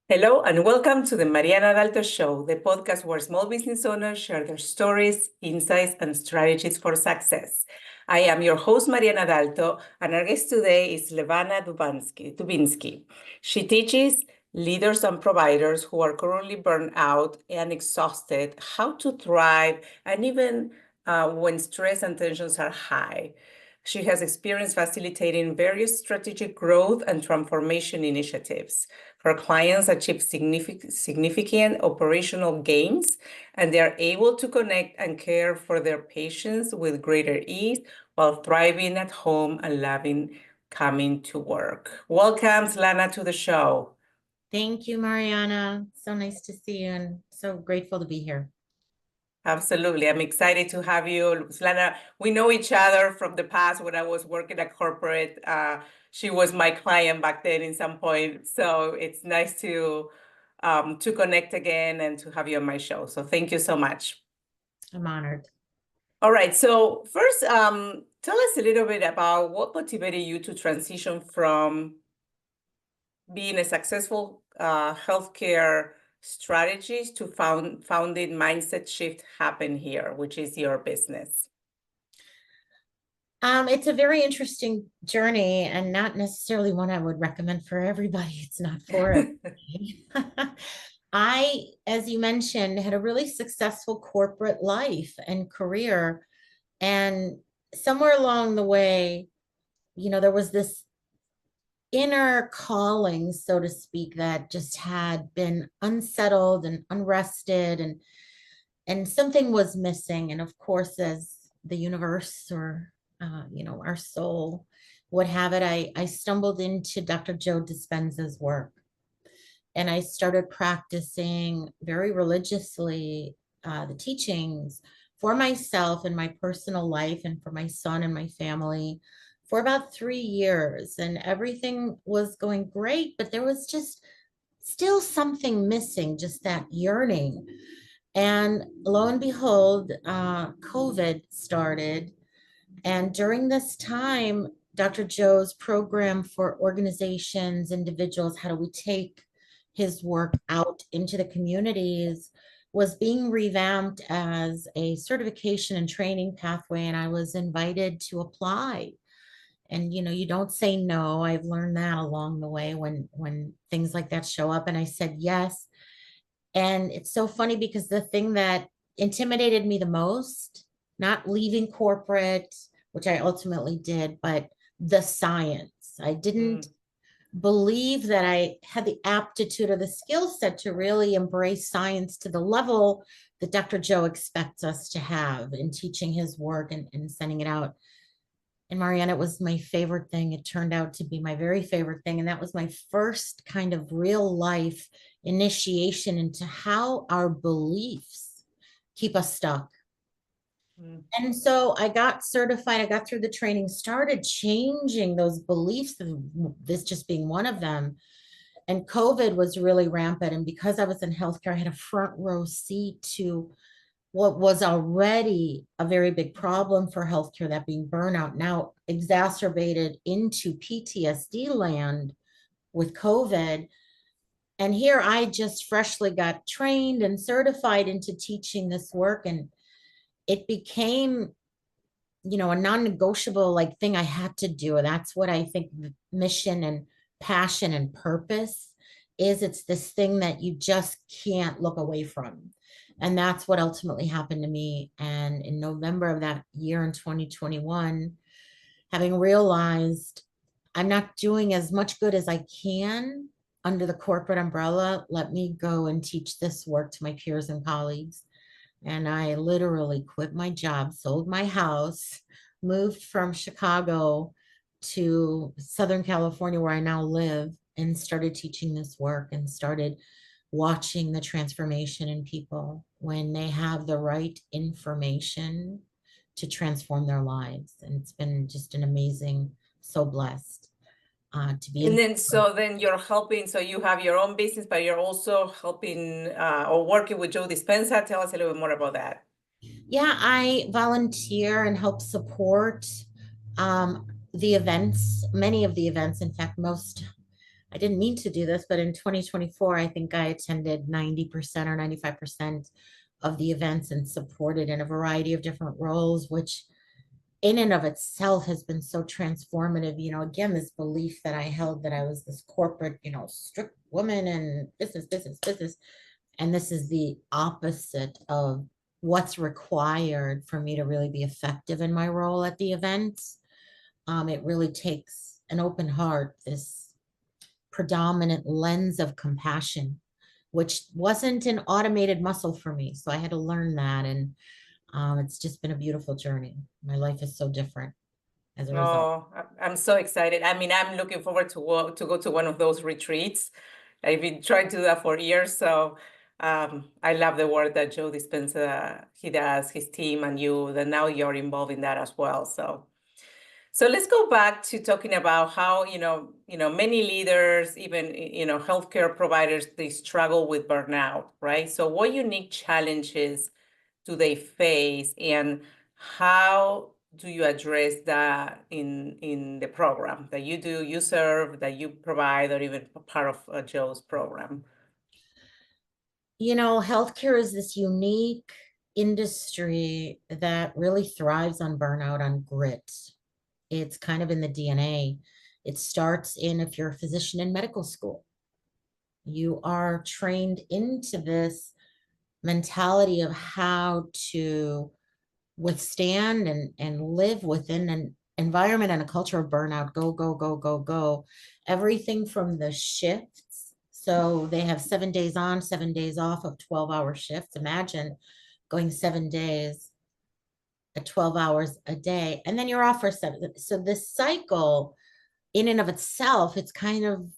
Hello and welcome to the Mariana Dalto Show, the podcast where small business owners share their stories, insights, and strategies for success. I am your host, Mariana Dalto, and our guest today is Svetlana Dubinsky. She teaches leaders and providers who are currently burned out and exhausted how to thrive, and even when stress and tensions are high. She has experience facilitating various strategic growth and transformation initiatives. Her clients achieve significant operational gains, and they are able to connect and care for their patients with greater ease while thriving at home and loving coming to work. Welcome, Lana, to the show. Thank you, Mariana. So nice to see you and so grateful to be here. Absolutely. I'm excited to have you. Svetlana, we know each other from the past when I was working at corporate. She was my client back then in some point. So it's nice to connect again and to have you on my show. So thank you so much. I'm honored. All right. So first, tell us a little bit about what motivated you to transition from being a successful healthcare strategies to founding Mindset Shift Happen Here, which is your business. It's a very interesting journey and not necessarily one I would recommend for everybody. It's not for everybody. I, as you mentioned, had a really successful corporate life and career. And somewhere along the way, there was this inner calling, so to speak, that just had been unsettled and unrested and something was missing. And of course, as the universe or our soul would have it, I stumbled into Dr. Joe Dispenza's work. And I started practicing very religiously the teachings for myself and my personal life and for my son and my family for about 3 years. And everything was going great, but there was just still something missing, just that yearning. And lo and behold, COVID started. And during this time, Dr. Joe's program for organizations, individuals, how do we take his work out into the communities, was being revamped as a certification and training pathway. And I was invited to apply. And you don't say no. I've learned that along the way when things like that show up. And I said yes. And it's so funny because the thing that intimidated me the most, not leaving corporate, which I ultimately did, but the science. I didn't believe that I had the aptitude or the skill set to really embrace science to the level that Dr. Joe expects us to have in teaching his work and sending it out. And Mariana, it was my favorite thing. It turned out to be my very favorite thing. And that was my first kind of real life initiation into how our beliefs keep us stuck. And so I got certified, I got through the training, started changing those beliefs, this just being one of them. And COVID was really rampant. And because I was in healthcare, I had a front row seat to what was already a very big problem for healthcare, that being burnout, now exacerbated into PTSD land with COVID. And here I just freshly got trained and certified into teaching this work. And it became, a non-negotiable thing I had to do. And that's what I think mission and passion and purpose is. It's this thing that you just can't look away from. And that's what ultimately happened to me. And in November of that year in 2021, having realized I'm not doing as much good as I can under the corporate umbrella, let me go and teach this work to my peers and colleagues. And I literally quit my job, sold my house, moved from Chicago to Southern California, where I now live, and started teaching this work and started watching the transformation in people when they have the right information to transform their lives. And it's been just an amazing, so blessed to be. And then you're helping, so you have your own business, but you're also helping or working with Joe Dispenza. Tell us a little bit more about that. Yeah, I volunteer and help support the events, many of the events, in fact, most I didn't mean to do this, but in 2024, I think I attended 90% or 95% of the events and supported in a variety of different roles, which in and of itself has been so transformative. Again, this belief that I held that I was this corporate, strict woman and business, business, business. And this is the opposite of what's required for me to really be effective in my role at the events. It really takes an open heart, this predominant lens of compassion, which wasn't an automated muscle for me. So I had to learn that. And it's just been a beautiful journey. My life is so different as a result. Oh, I'm so excited. I mean, I'm looking forward to go to one of those retreats. I've been trying to do that for years. So I love the work that Joe Dispenza he does, his team, and you. That now you're involved in that as well. So let's go back to talking about how many leaders, even healthcare providers, they struggle with burnout, right? So what unique challenges do they face, and how do you address that in the program that you serve, that you provide, or even part of Joe's program? Healthcare is this unique industry that really thrives on burnout, on grit. It's kind of in the DNA. It starts in, if you're a physician in medical school, you are trained into this mentality of how to withstand and live within an environment and a culture of burnout. Go, go, go, go, go. Everything from the shifts. So they have 7 days on, 7 days off of 12-hour shifts. Imagine going 7 days at 12 hours a day, and then you're off for 7. So this cycle in and of itself, it's kind of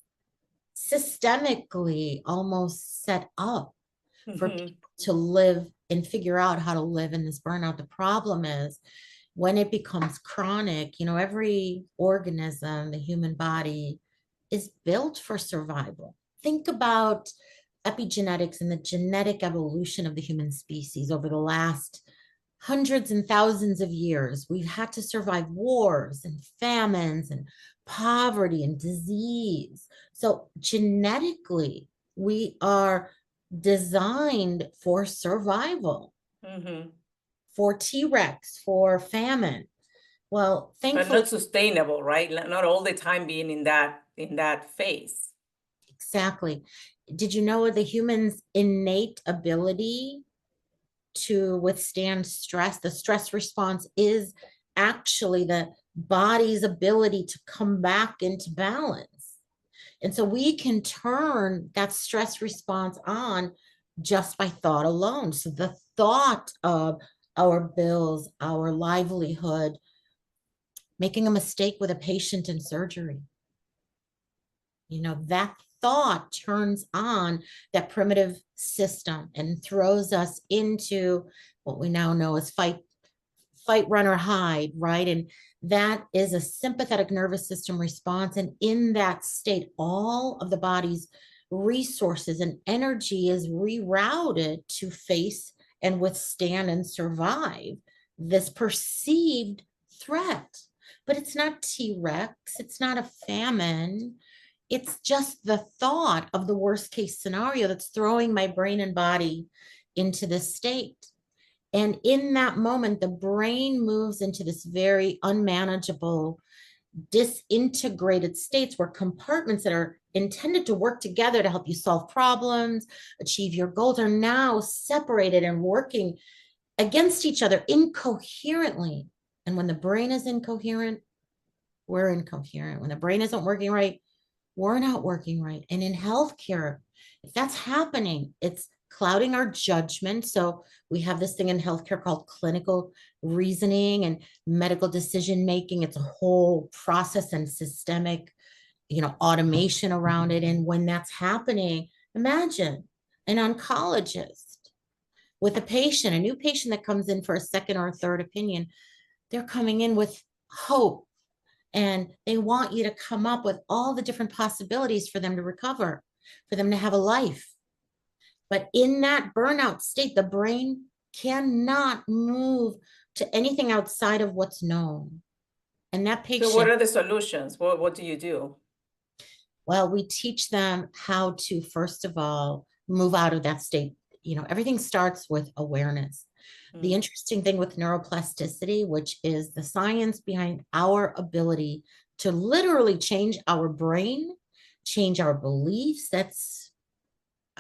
systemically almost set up for people to live and figure out how to live in this burnout. The problem is when it becomes chronic, every organism, the human body, is built for survival. Think about epigenetics and the genetic evolution of the human species over the last hundreds and thousands of years. We've had to survive wars and famines and poverty and disease. So genetically, we are designed for survival, for T-Rex, for famine. Well, But thankfully, not sustainable, right? Not all the time being in that phase. exactly. Did you know the human's innate ability to withstand stress, the stress response, is actually the body's ability to come back into balance? And so we can turn that stress response on just by thought alone. So the thought of our bills, our livelihood, making a mistake with a patient in surgery, that thought turns on that primitive system and throws us into what we now know as fight, run, or hide, right? And that is a sympathetic nervous system response. And in that state, all of the body's resources and energy is rerouted to face and withstand and survive this perceived threat. But it's not T-Rex, it's not a famine. It's just the thought of the worst case scenario that's throwing my brain and body into this state. And in that moment, the brain moves into this very unmanageable, disintegrated states where compartments that are intended to work together to help you solve problems, achieve your goals, are now separated and working against each other incoherently. And when the brain is incoherent, we're incoherent. When the brain isn't working right, we're not working right. And in healthcare, if that's happening, it's clouding our judgment. So we have this thing in healthcare called clinical reasoning and medical decision making. It's a whole process and systemic, automation around it. And when that's happening, imagine an oncologist with a patient, a new patient that comes in for a second or a third opinion. They're coming in with hope, and they want you to come up with all the different possibilities for them to recover, for them to have a life. But in that burnout state, the brain cannot move to anything outside of what's known. And that patient. So what are the solutions? What do you do? Well, we teach them how to, first of all, move out of that state. Everything starts with awareness. The interesting thing with neuroplasticity, which is the science behind our ability to literally change our brain, change our beliefs, that's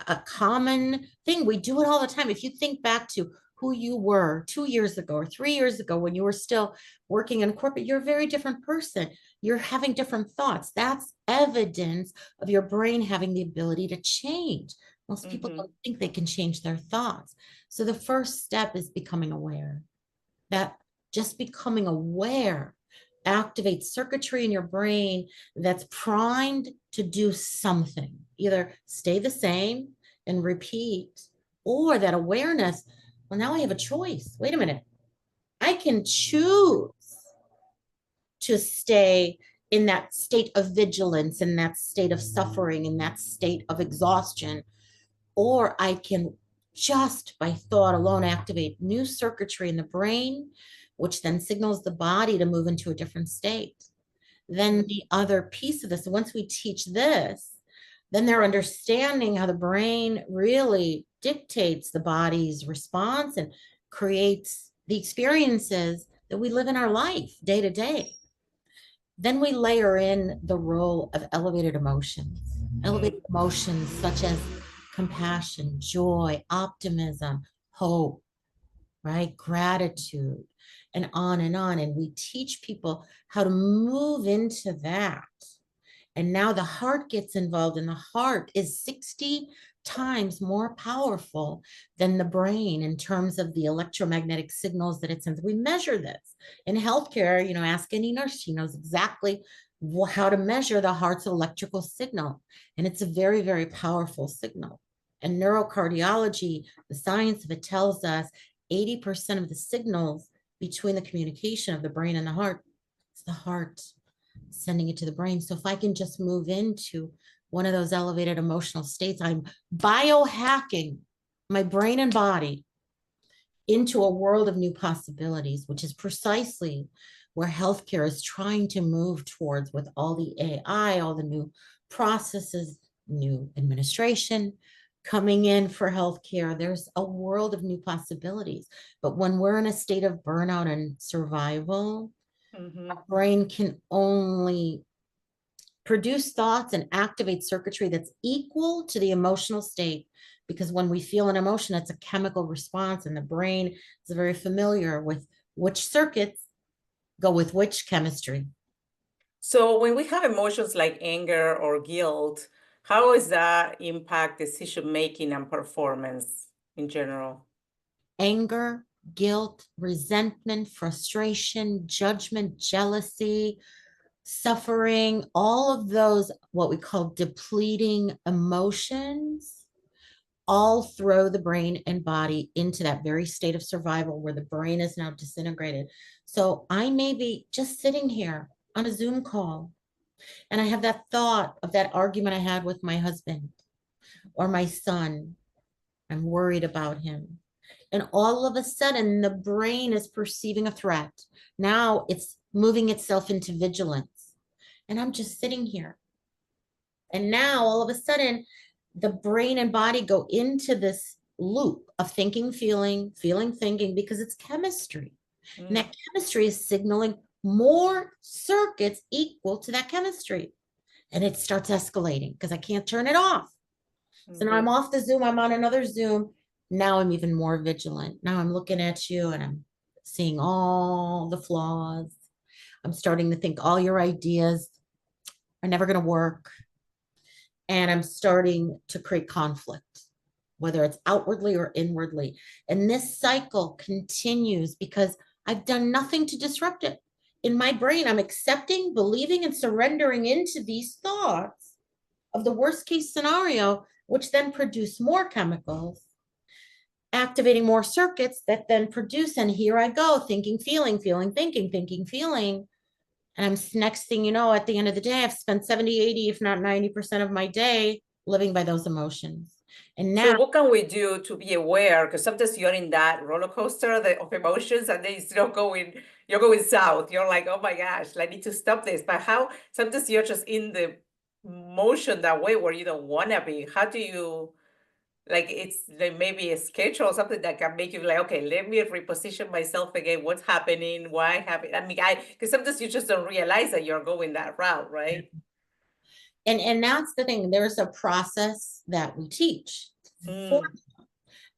a common thing. We do it all the time. If you think back to who you were 2 years ago or 3 years ago when you were still working in corporate, you're a very different person. You're having different thoughts. That's evidence of your brain having the ability to change. Most people don't think they can change their thoughts. So the first step is becoming aware. That just becoming aware activates circuitry in your brain that's primed to do something, either stay the same and repeat, or that awareness, well, now I have a choice. Wait a minute. I can choose to stay in that state of vigilance, in that state of suffering, in that state of exhaustion, or I can just by thought alone activate new circuitry in the brain, which then signals the body to move into a different state. Then the other piece of this, once we teach this, then they're understanding how the brain really dictates the body's response and creates the experiences that we live in our life day to day. Then we layer in the role of elevated emotions such as compassion, joy, optimism, hope, right? Gratitude, and on and on. And we teach people how to move into that. And now the heart gets involved, and the heart is 60 times more powerful than the brain in terms of the electromagnetic signals that it sends. We measure this in healthcare. Ask any nurse, she knows exactly how to measure the heart's electrical signal. And it's a very, very powerful signal. And neurocardiology, the science of it tells us 80% of the signals between the communication of the brain and the heart, it's the heart sending it to the brain. So if I can just move into one of those elevated emotional states, I'm biohacking my brain and body into a world of new possibilities, which is precisely where healthcare is trying to move towards with all the AI, all the new processes, new administration coming in for healthcare. There's a world of new possibilities. But when we're in a state of burnout and survival, our brain can only produce thoughts and activate circuitry that's equal to the emotional state. Because when we feel an emotion, it's a chemical response, and the brain is very familiar with which circuits go with which chemistry. So when we have emotions like anger or guilt, how does that impact decision-making and performance in general? Anger, guilt, resentment, frustration, judgment, jealousy, suffering, all of those, what we call depleting emotions, all throw the brain and body into that very state of survival where the brain is now disintegrated. So I may be just sitting here on a Zoom call, and I have that thought of that argument I had with my husband or my son. I'm worried about him. And all of a sudden, the brain is perceiving a threat. Now it's moving itself into vigilance. And I'm just sitting here. And now all of a sudden, the brain and body go into this loop of thinking, feeling, thinking, because it's chemistry. And that chemistry is signaling more circuits equal to that chemistry. And it starts escalating because I can't turn it off. So now I'm off the Zoom, I'm on another Zoom. Now I'm even more vigilant. Now I'm looking at you and I'm seeing all the flaws. I'm starting to think all your ideas are never going to work. And I'm starting to create conflict, whether it's outwardly or inwardly. And this cycle continues because I've done nothing to disrupt it. In my brain, I'm accepting, believing, and surrendering into these thoughts of the worst case scenario, which then produce more chemicals, activating more circuits that then produce, and here I go, thinking, feeling, thinking, feeling. And I'm next thing you know, at the end of the day, I've spent 70, 80, if not 90% of my day living by those emotions. And now, so what can we do to be aware? Because sometimes you're in that roller coaster of emotions, and then you're going south. You're like, oh my gosh, I need to stop this. But how? Sometimes you're just in the motion that way where you don't want to be? How do you, like, it's like maybe a schedule or something that can make you like, okay, let me reposition myself again. What's happening? Why happen? I mean, because sometimes you just don't realize that you're going that route, right? And that's the thing. There's a process that we teach for. Mm,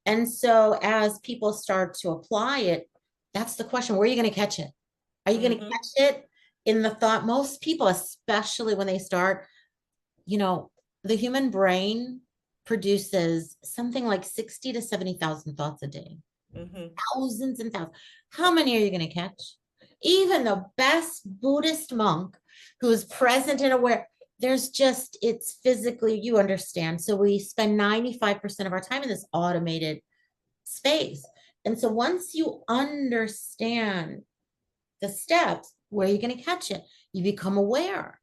And so as people start to apply it, that's the question. Where are you going to catch it? Are you going to mm-hmm, catch it in the thought? Most people, especially when they start, you know, the human brain produces something like 60 to 70,000 thoughts a day, mm-hmm, thousands and thousands. How many are you going to catch? Even the best Buddhist monk who's present and aware, there's just, it's physically, you understand. So we spend 95% of our time in this automated space. And so once you understand the steps, where are you going to catch it? You become aware.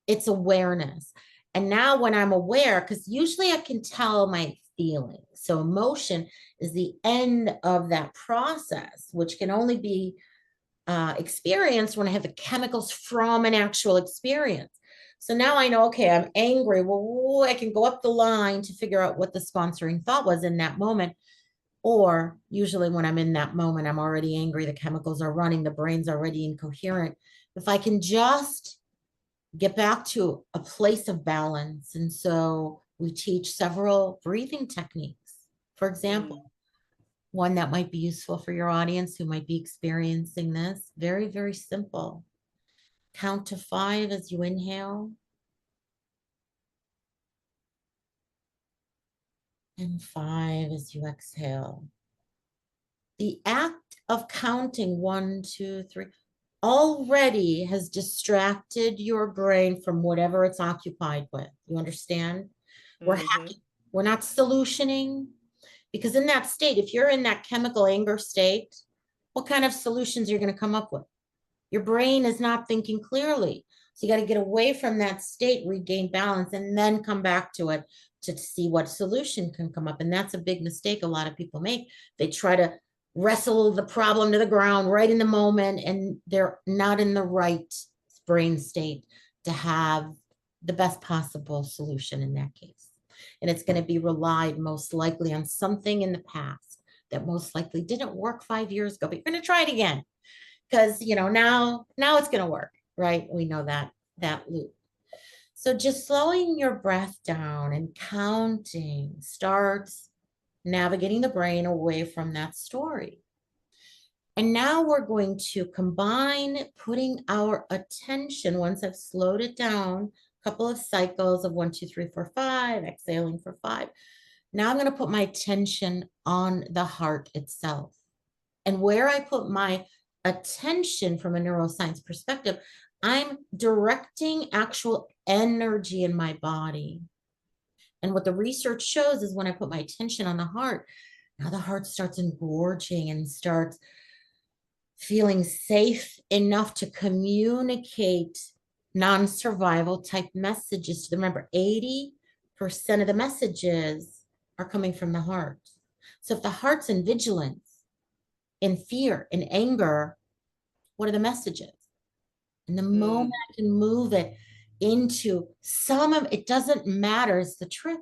It's awareness. And now when I'm aware, because usually I can tell my feelings. So emotion is the end of that process, which can only be experienced when I have the chemicals from an actual experience. So now I know, okay, I'm angry. Well, I can go up the line to figure out what the sponsoring thought was in that moment. Or usually when I'm in that moment, I'm already angry. The chemicals are running, the brain's already incoherent. If I can just get back to a place of balance. And so we teach several breathing techniques. For example, mm. one that might be useful for your audience who might be experiencing this, very, very simple. Count to 5 as you inhale and 5 as you exhale. The act of counting 1, 2, 3 already has distracted your brain from whatever it's occupied with. You understand? We're Mm-hmm. hacking. We're not solutioning. Because in that state, if you're in that chemical anger state, what kind of solutions you're going to come up with? Your brain is not thinking clearly. So you got to get away from that state, regain balance, and then come back to it to see what solution can come up. And that's a big mistake a lot of people make. They try to wrestle the problem to the ground right in the moment, and they're not in the right brain state to have the best possible solution in that case. And it's going to be relied most likely on something in the past that most likely didn't work 5 years ago, but you're going to try it again because now it's going to work, right? We know that loop. So just slowing your breath down and counting starts navigating the brain away from that story. And now we're going to combine putting our attention, once I've slowed it down, a couple of cycles of 1, 2, 3, 4, 5, exhaling for 5. Now I'm going to put my attention on the heart itself. And where I put my attention from a neuroscience perspective, I'm directing actual energy in my body. And what the research shows is when I put my attention on the heart, now the heart starts engorging and starts feeling safe enough to communicate non-survival type messages to them. Remember, 80% of the messages are coming from the heart. So if the heart's in vigilance, in fear, in anger, what are the messages? And the moment Mm. I can move it into some of it, doesn't matter. It's the trick.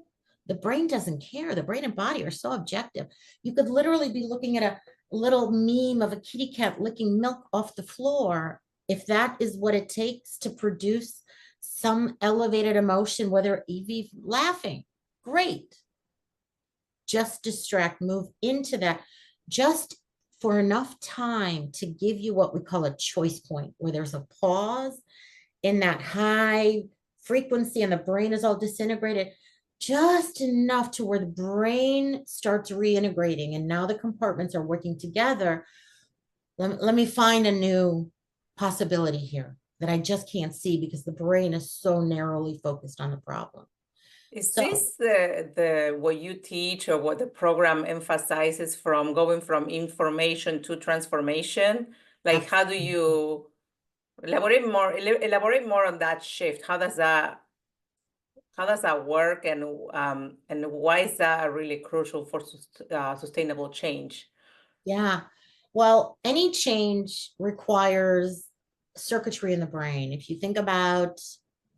The brain doesn't care. The brain and body are so objective. You could literally be looking at a little meme of a kitty cat licking milk off the floor. If that is what it takes to produce some elevated emotion, whether Evie laughing, great. Just distract, move into that. Just for enough time to give you what we call a choice point, where there's a pause in that high frequency and the brain is all disintegrated, just enough to where the brain starts reintegrating. And now the compartments are working together. Let me find a new possibility here that I just can't see because the brain is so narrowly focused on the problem. Is So this the what you teach or what the program emphasizes from going from information to transformation? Like, how do you elaborate more on that shift? How does that work, and why is that really crucial for sustainable change? yeah. Well, any change requires circuitry in the brain. If you think about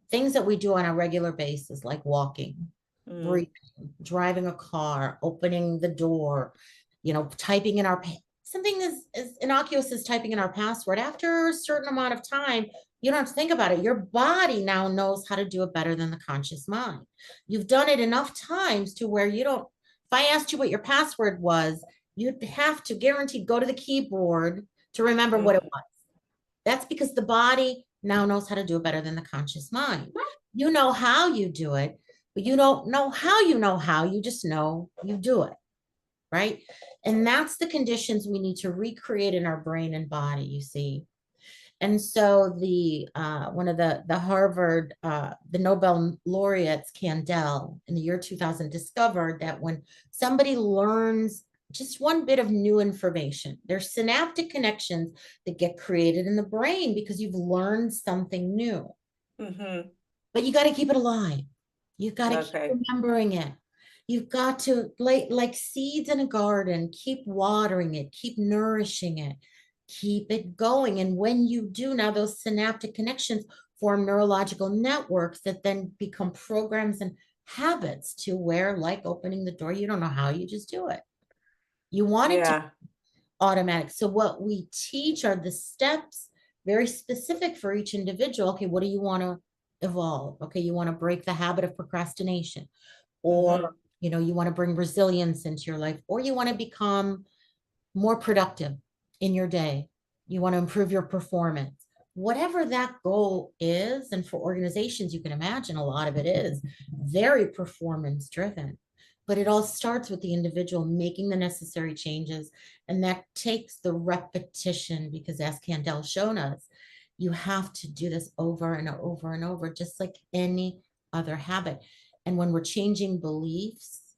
things that we do on a regular basis, like walking, Mm. breathing, driving a car, opening the door, typing in something as innocuous as typing in our password. After a certain amount of time, you don't have to think about it. Your body now knows how to do it better than the conscious mind. You've done it enough times to where you don't, if I asked you what your password was, you'd have to guaranteed go to the keyboard to remember what it Mhm. was. That's because the body now knows how to do it better than the conscious mind. You know how you do it, but you don't know how you know how. You just know you do it, right? And that's the conditions we need to recreate in our brain and body, you see. And so the one of the Harvard the Nobel laureates Candel in the year 2000 discovered that when somebody learns just one bit of new information, there's synaptic connections that get created in the brain because you've learned something new. Mhm. But you got to keep it alive. You've got to keep Okay. remembering it. You've got to, like seeds in a garden, keep watering it, keep nourishing it, keep it going. And when you do, now those synaptic connections form neurological networks that then become programs and habits to where, like opening the door, you don't know how, you just do it. You want it to Yeah. automatic. So what we teach are the steps, very specific for each individual. Okay, what do you want to evolve? Okay, you want to break the habit of procrastination, or Mhm. you want to bring resilience into your life, or you want to become more productive in your day. You want to improve your performance. Whatever that goal is, and for organizations, you can imagine a lot of it is very performance driven. But it all starts with the individual making the necessary changes. And that takes the repetition because, as Candel's shown us, you have to do this over and over and over, just like any other habit. And when we're changing beliefs,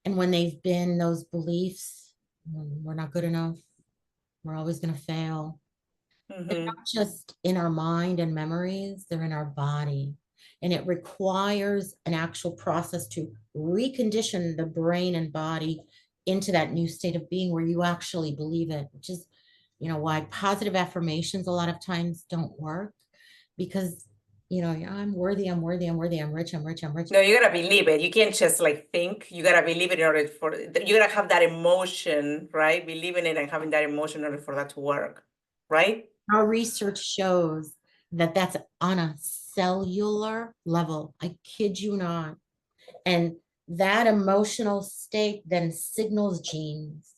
and when they've been those beliefs, we're not good enough, we're always going to fail. They're Mhm. not just in our mind and memories, they're in our body. And it requires an actual process to recondition the brain and body into that new state of being where you actually believe it, which is, why positive affirmations a lot of times don't work because, yeah, I'm worthy, I'm worthy, I'm worthy, I'm rich, I'm rich, I'm rich. No, you gotta believe it. You can't just like think. You gotta believe it in order for you gotta have that emotion, right? Believing it and having that emotion in order for that to work, right? Our research shows that that's on a cellular level. I kid you not. And that emotional state then signals genes,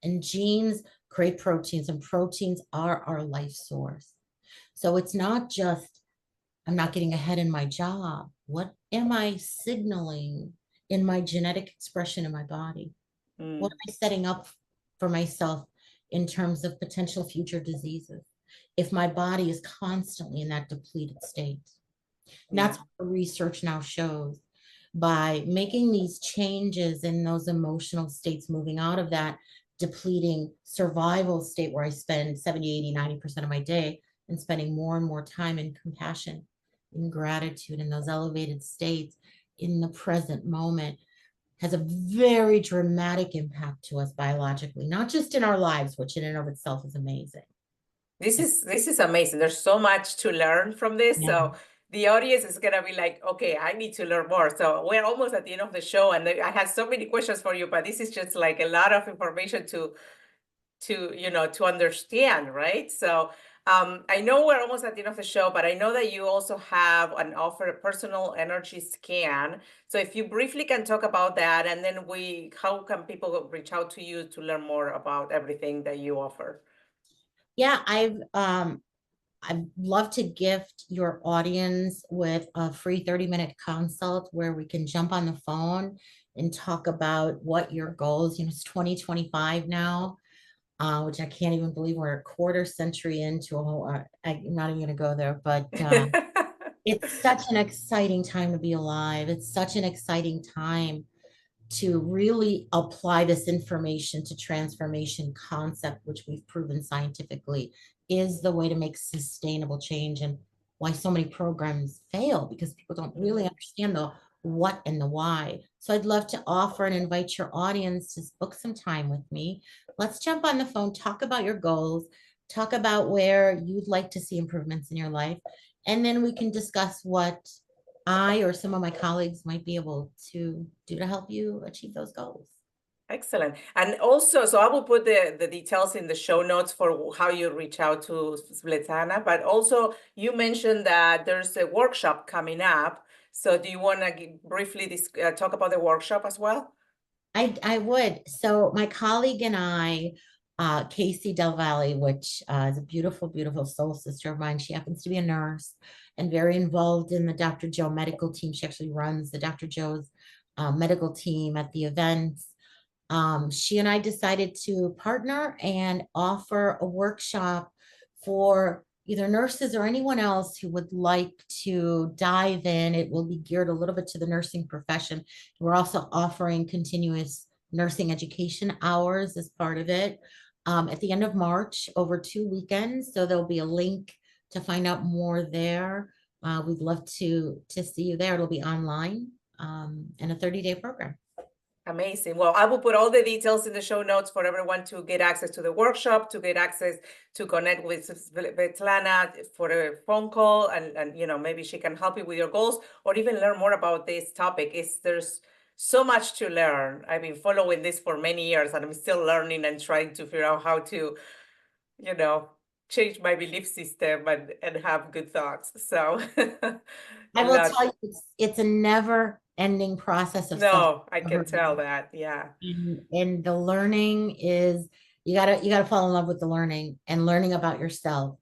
and genes create proteins, and proteins are our life source. So it's not just, I'm not getting ahead in my job. What am I signaling in my genetic expression in my body? What Mm. am I setting up for myself in terms of potential future diseases if my body is constantly in that depleted state? And Yeah. that's what research now shows. By making these changes in those emotional states, moving out of that depleting survival state where I spend 70, 80, 90% of my day, and spending more and more time in compassion, in gratitude, in those elevated states, in the present moment, has a very dramatic impact to us biologically, not just in our lives, which in and of itself is amazing. This is amazing. There's so much to learn from this. Yeah. So the audience is gonna be like, okay, I need to learn more. So we're almost at the end of the show, and I have so many questions for you, but this is just like a lot of information to understand, right? So I know we're almost at the end of the show, but I know that you also have an offer, a personal energy scan. So if you briefly can talk about that, and then how can people reach out to you to learn more about everything that you offer? Yeah, I'd love to gift your audience with a free 30-minute consult where we can jump on the phone and talk about what your goals, it's 2025 now, which I can't even believe we're a quarter century into a whole, I'm not even going to go there, but it's such an exciting time to be alive. It's such an exciting time to really apply this information to transformation concept, which we've proven scientifically is the way to make sustainable change, and why so many programs fail because people don't really Mhm. understand the what and the why. So I'd love to offer and invite your audience to book some time with me. Let's jump on the phone, talk about your goals, talk about where you'd like to see improvements in your life. and then we can discuss what I or some of my colleagues might be able to do to help you achieve those goals. Excellent. And also, so I will put the details in the show notes for how you reach out to Svetlana, but also you mentioned that there's a workshop coming up. So do you want to briefly talk about the workshop as well? I would. So my colleague and I, Casey Del Valle, which is a beautiful, beautiful soul sister of mine. She happens to be a nurse and very involved in the Dr. Joe medical team. She actually runs the Dr. Joe's medical team at the events. She and I decided to partner and offer a workshop for either nurses or anyone else who would like to dive in. It will be geared a little bit to the nursing profession. We're also offering continuous nursing education hours as part of it at the end of March over 2 weekends. So there'll be a link to find out more there. We'd love to see you there. It'll be online and a 30-day program. Amazing. Well, I will put all the details in the show notes for everyone to get access to the workshop, to get access to connect with Svetlana for a phone call, and maybe she can help you with your goals, or even learn more about this topic. There's so much to learn. I've been following this for many years, and I'm still learning and trying to figure out how to, change my belief system and have good thoughts. So I will tell you, it's a never ending process of no, I can tell that. Yeah. And the learning is you gotta fall in love with the learning and learning about yourself.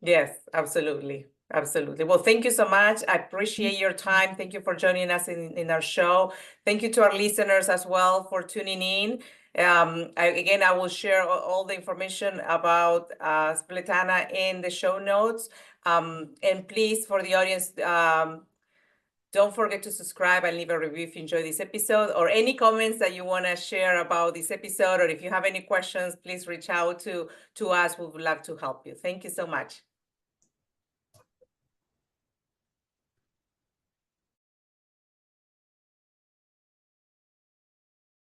Yes, absolutely. Absolutely. Well, thank you so much. I appreciate your time. Thank you for joining us in our show. Thank you to our listeners as well for tuning in. I will share all the information about Svetlana in the show notes. And please, for the audience, don't forget to subscribe and leave a review if you enjoyed this episode, or any comments that you want to share about this episode, or if you have any questions, please reach out to us. We would love to help you. Thank you so much.